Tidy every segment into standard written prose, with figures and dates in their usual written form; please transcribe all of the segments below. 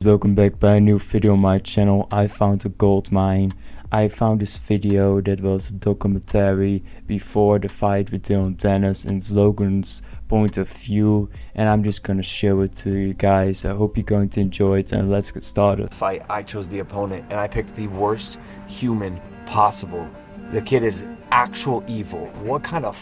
Welcome back by a new video on my channel. I found a gold mine. I found this video that was a documentary before the fight with Dillon Danis and Logan's point of view, and I'm just gonna show it to you guys. I hope you're going to enjoy it, and let's get started. Fight, I chose the opponent and I picked the worst human possible. The kid is actual evil. What kind of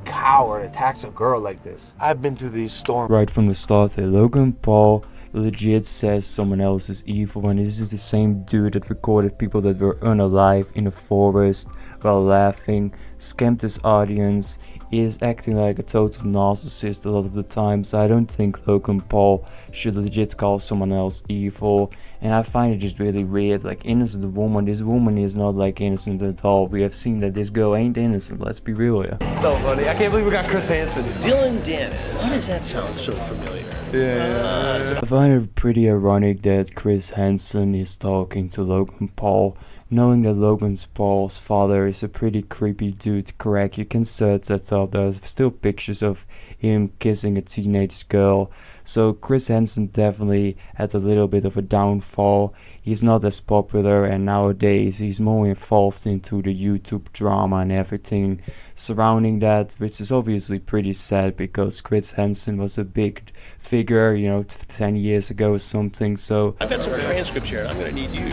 coward attacks a girl like this? I've been through these storms. Right from the start, Logan Paul legit says someone else is evil, and this is the same dude that recorded people that were unalive in the forest while laughing, scammed his audience, is acting like a total narcissist a lot of the time. So I don't think Logan Paul should legit call someone else evil, and I find it just really weird. Like, innocent woman, this woman is not like innocent at all. We have seen that this girl ain't innocent, let's be real here. So funny, I can't believe we got Chris Hansen. Dillon Danis. Why does that sound so familiar? I find it pretty ironic that Chris Hansen is talking to Logan Paul, knowing that Logan Paul's father is a pretty creepy dude. Correct, you can search that up. There's still pictures of him kissing a teenage girl. So Chris Hansen definitely had a little bit of a downfall. He's not as popular, and nowadays he's more involved into the YouTube drama and everything surrounding that, which is obviously pretty sad because Chris Hansen was a big figure, you know, 10 years ago or something. So I've got some transcripts here, and I'm gonna need you.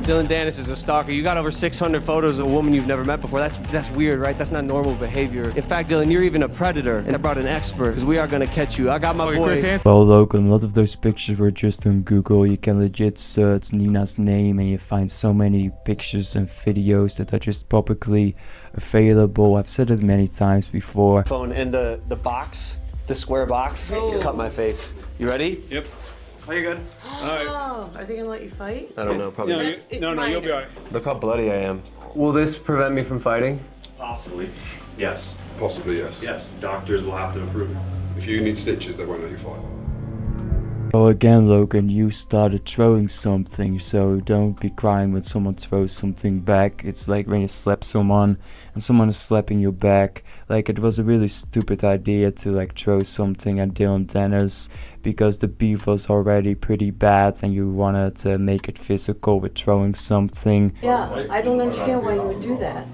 Dillon Danis is a stalker. You got over 600 photos of a woman you've never met before. That's weird, right? That's not normal behavior. In fact, Dillon, you're even a predator. And I brought an expert, because we are gonna catch you. I got my boy. Well, Logan, a lot of those pictures were just on Google. You can legit search Nina's name and you find so many pictures and videos that are just publicly available. I've said it many times before. Phone in the box, the square box. You cut my face. You ready? Yep. Are you good? All right. Oh, are they gonna let you fight? I don't know, probably. No, not. you'll be all right. Look how bloody I am. Will this prevent me from fighting? Possibly, yes. Possibly, yes. Yes, doctors will have to approve it. If you need stitches, they won't let you fight. Well, again, Logan, you started throwing something, so don't be crying when someone throws something back. It's like when you slap someone and someone is slapping you back. Like, it was a really stupid idea to like throw something at Dillon Danis because the beef was already pretty bad and you wanted to make it physical with throwing something. Yeah, I don't understand why you would do that.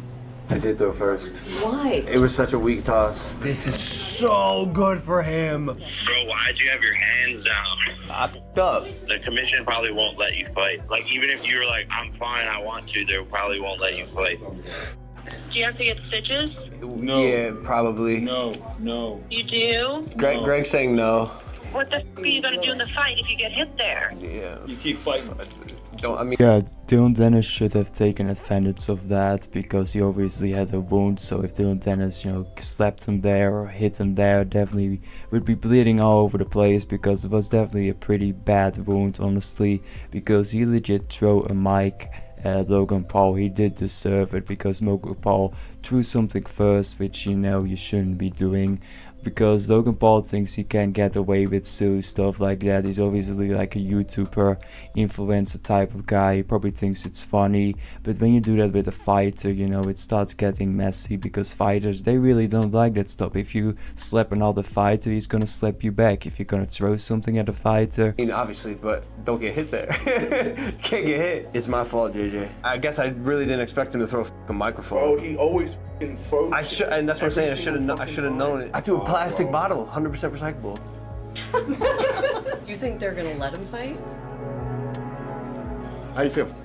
I did throw first. Why? It was such a weak toss. This is so good for him. Bro, why'd you have your hands down? I f***ed up. The commission probably won't let you fight. Like, even if you're like, I'm fine, I want to, they probably won't let you fight. Do you have to get stitches? No. Yeah, probably. No. You do? Greg's saying no. What the f are you gonna do in the fight if you get hit there? Yeah. You keep fighting. Yeah, Dillon Danis should have taken advantage of that because he obviously had a wound. So if Dillon Danis, you know, slapped him there or hit him there, definitely would be bleeding all over the place because it was definitely a pretty bad wound, honestly, because he legit threw a mic at Logan Paul. He did deserve it because Logan Paul threw something first, which, you know, you shouldn't be doing, because Logan Paul thinks he can get away with silly stuff like that. He's obviously like a YouTuber, influencer type of guy. He probably thinks it's funny, but when you do that with a fighter, you know, it starts getting messy because fighters, they really don't like that stuff. If you slap another fighter, he's gonna slap you back. If you're gonna throw something at a fighter, I mean, obviously, but don't get hit there. Can't get hit. It's my fault, JJ. I guess I really didn't expect him to throw a microphone. Oh, he always throws. I should, and that's what I'm saying. I should have known it. I threw a plastic bottle, 100% recyclable. You think they're gonna let him fight? How you feel?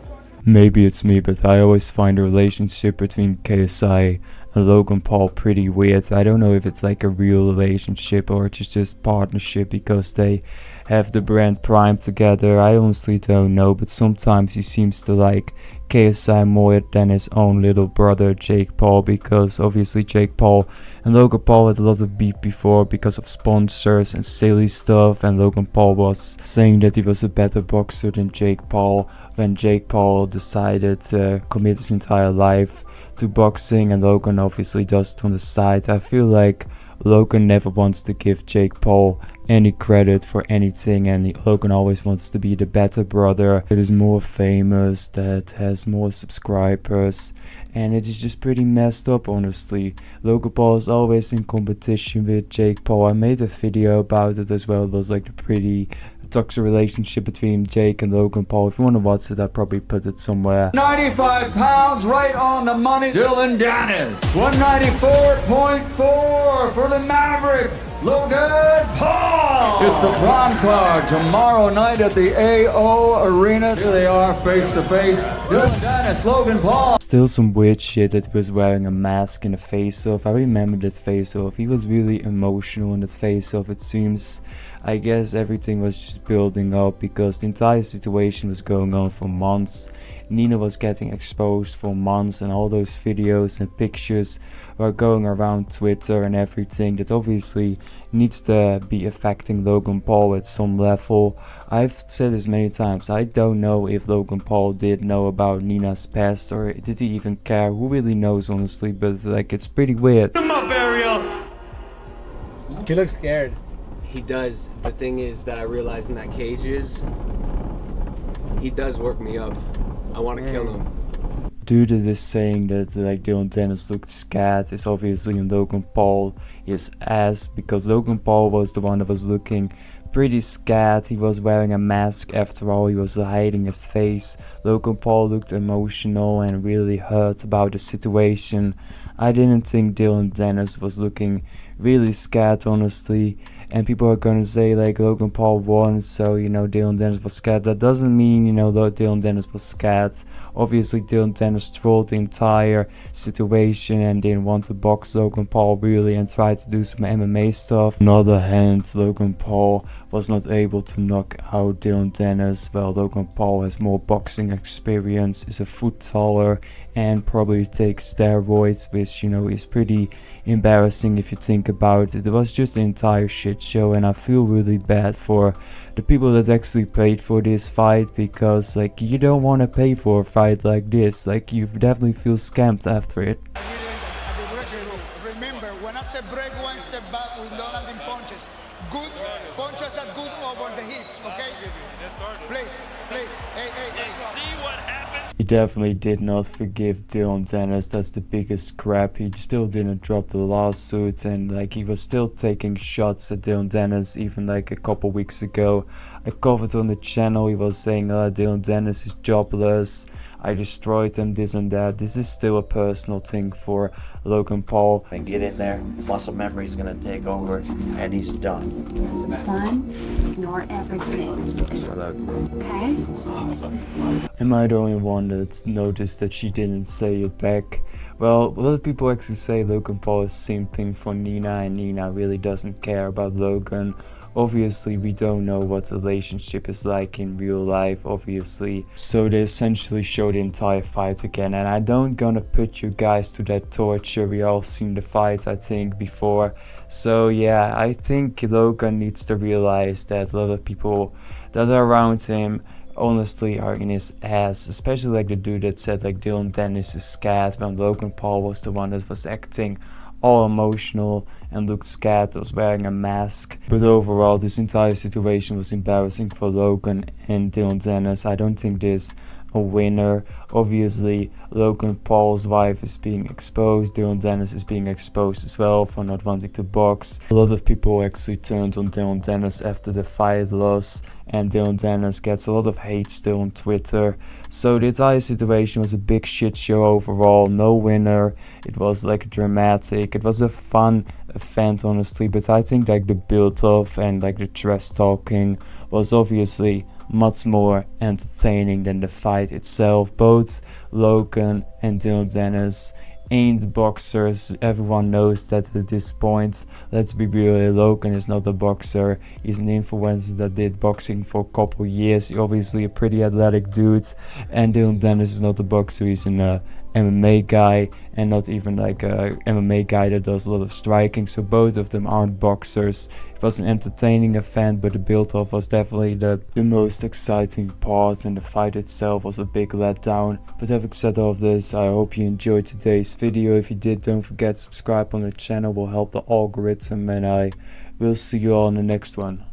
maybe it's me, but I always find the relationship between KSI and Logan Paul pretty weird. I don't know if it's like a real relationship or it's just partnership because they have the brand Prime together. I honestly don't know, but sometimes he seems to like KSI more than his own little brother Jake Paul, because obviously Jake Paul and Logan Paul had a lot of beef before because of sponsors and silly stuff, and Logan Paul was saying that he was a better boxer than Jake Paul when Jake Paul decided to commit his entire life to boxing, and Logan obviously does it on the side. I feel like Logan never wants to give Jake Paul any credit for anything, and Logan always wants to be the better brother that is more famous, that has more subscribers, and it is just pretty messed up, honestly. Logan Paul is always in competition with Jake Paul. I made a video about it as well. It was like a pretty toxic relationship between Jake and Logan Paul. If you want to watch it, I'll probably put it somewhere. 95 pounds, right on the money, Dillon Danis. 194.4 for the Maverick, Logan Paul. It's the prom card tomorrow night at the AO Arena. Here they are, face to face. Dillon Danis, Logan Paul. Still some weird shit that he was wearing a mask in the face-off. I remember that face-off. He was really emotional in that face-off, it seems. I guess everything was just building up because the entire situation was going on for months. Nina was getting exposed for months, and all those videos and pictures were going around Twitter and everything. That obviously needs to be affecting Logan Paul at some level. I've said this many times, I don't know if Logan Paul did know about Nina's past, or did he even care. Who really knows, honestly, but like, it's pretty weird. He looks scared. He does. The thing is that I realized in that cage is he does work me up. I want to kill him. Due to this saying that like Dillon Danis looked scared is obviously in Logan Paul his ass, because Logan Paul was the one that was looking pretty scared. He was wearing a mask after all, he was hiding his face. Logan Paul looked emotional and really hurt about the situation. I didn't think Dillon Danis was looking really scared, honestly. And people are gonna say like Logan Paul won, so you know Dillon Danis was scared. That doesn't mean, you know, that Dillon Danis was scared. Obviously Dillon Danis trolled the entire situation and didn't want to box Logan Paul really and tried to do some MMA stuff. On the other hand, Logan Paul was not able to knock out Dillon Danis. Well, Logan Paul has more boxing experience, is a foot taller, and probably takes steroids, which, you know, is pretty embarrassing if you think about it. It was just an entire shit show, and I feel really bad for the people that actually paid for this fight, because like, you don't want to pay for a fight like this. Like, you definitely feel scammed after it. Remember, when I say break one step back with no landing punches, good punches are good over the hips, okay? Please, hey. See what happens? He definitely did not forgive Dillon Danis. That's the biggest crap. He still didn't drop the lawsuit, and like, he was still taking shots at Dillon Danis even like a couple weeks ago. I covered on the channel, he was saying Dillon Danis is jobless, I destroyed him, this and that. This is still a personal thing for Logan Paul. And get in there, muscle memory's gonna take over, and he's done. Fun, ignore everything. Okay? Am I the only one that noticed that she didn't say it back? Well, a lot of people actually say Logan Paul is simping for Nina, and Nina really doesn't care about Logan. Obviously, we don't know what the relationship is like in real life, obviously. So they essentially show the entire fight again, and I don't gonna put you guys to that torture. We all seen the fight, I think, before. So yeah, I think Logan needs to realize that a lot of people that are around him honestly are in his ass, especially like the dude that said like Dillon Danis is scared, when Logan Paul was the one that was acting all emotional and looked scared, was wearing a mask. But overall, this entire situation was embarrassing for Logan and Dillon Danis. I don't think there's a winner. Obviously, Logan Paul's wife is being exposed, Dillon Danis is being exposed as well for not wanting to box. A lot of people actually turned on Dillon Danis after the fight loss, and Dillon Danis gets a lot of hate still on Twitter. So the entire situation was a big shit show overall, no winner. It was like dramatic, it was a fun event honestly, but I think like the build up and like the trash talking was obviously much more entertaining than the fight itself. Both Logan and Dillon Danis ain't boxers, everyone knows that at this point. Let's be real, Logan is not a boxer, he's an influencer that did boxing for a couple years, he's obviously a pretty athletic dude, and Dillon Danis is not a boxer, he's an MMA guy and not even like a MMA guy that does a lot of striking, so both of them aren't boxers. It was an entertaining event, but the build-off was definitely the most exciting part, and the fight itself was a big letdown. But having said all of this, I hope you enjoyed today's video. If you did, don't forget to subscribe on the channel, will help the algorithm, and I will see you all in the next one.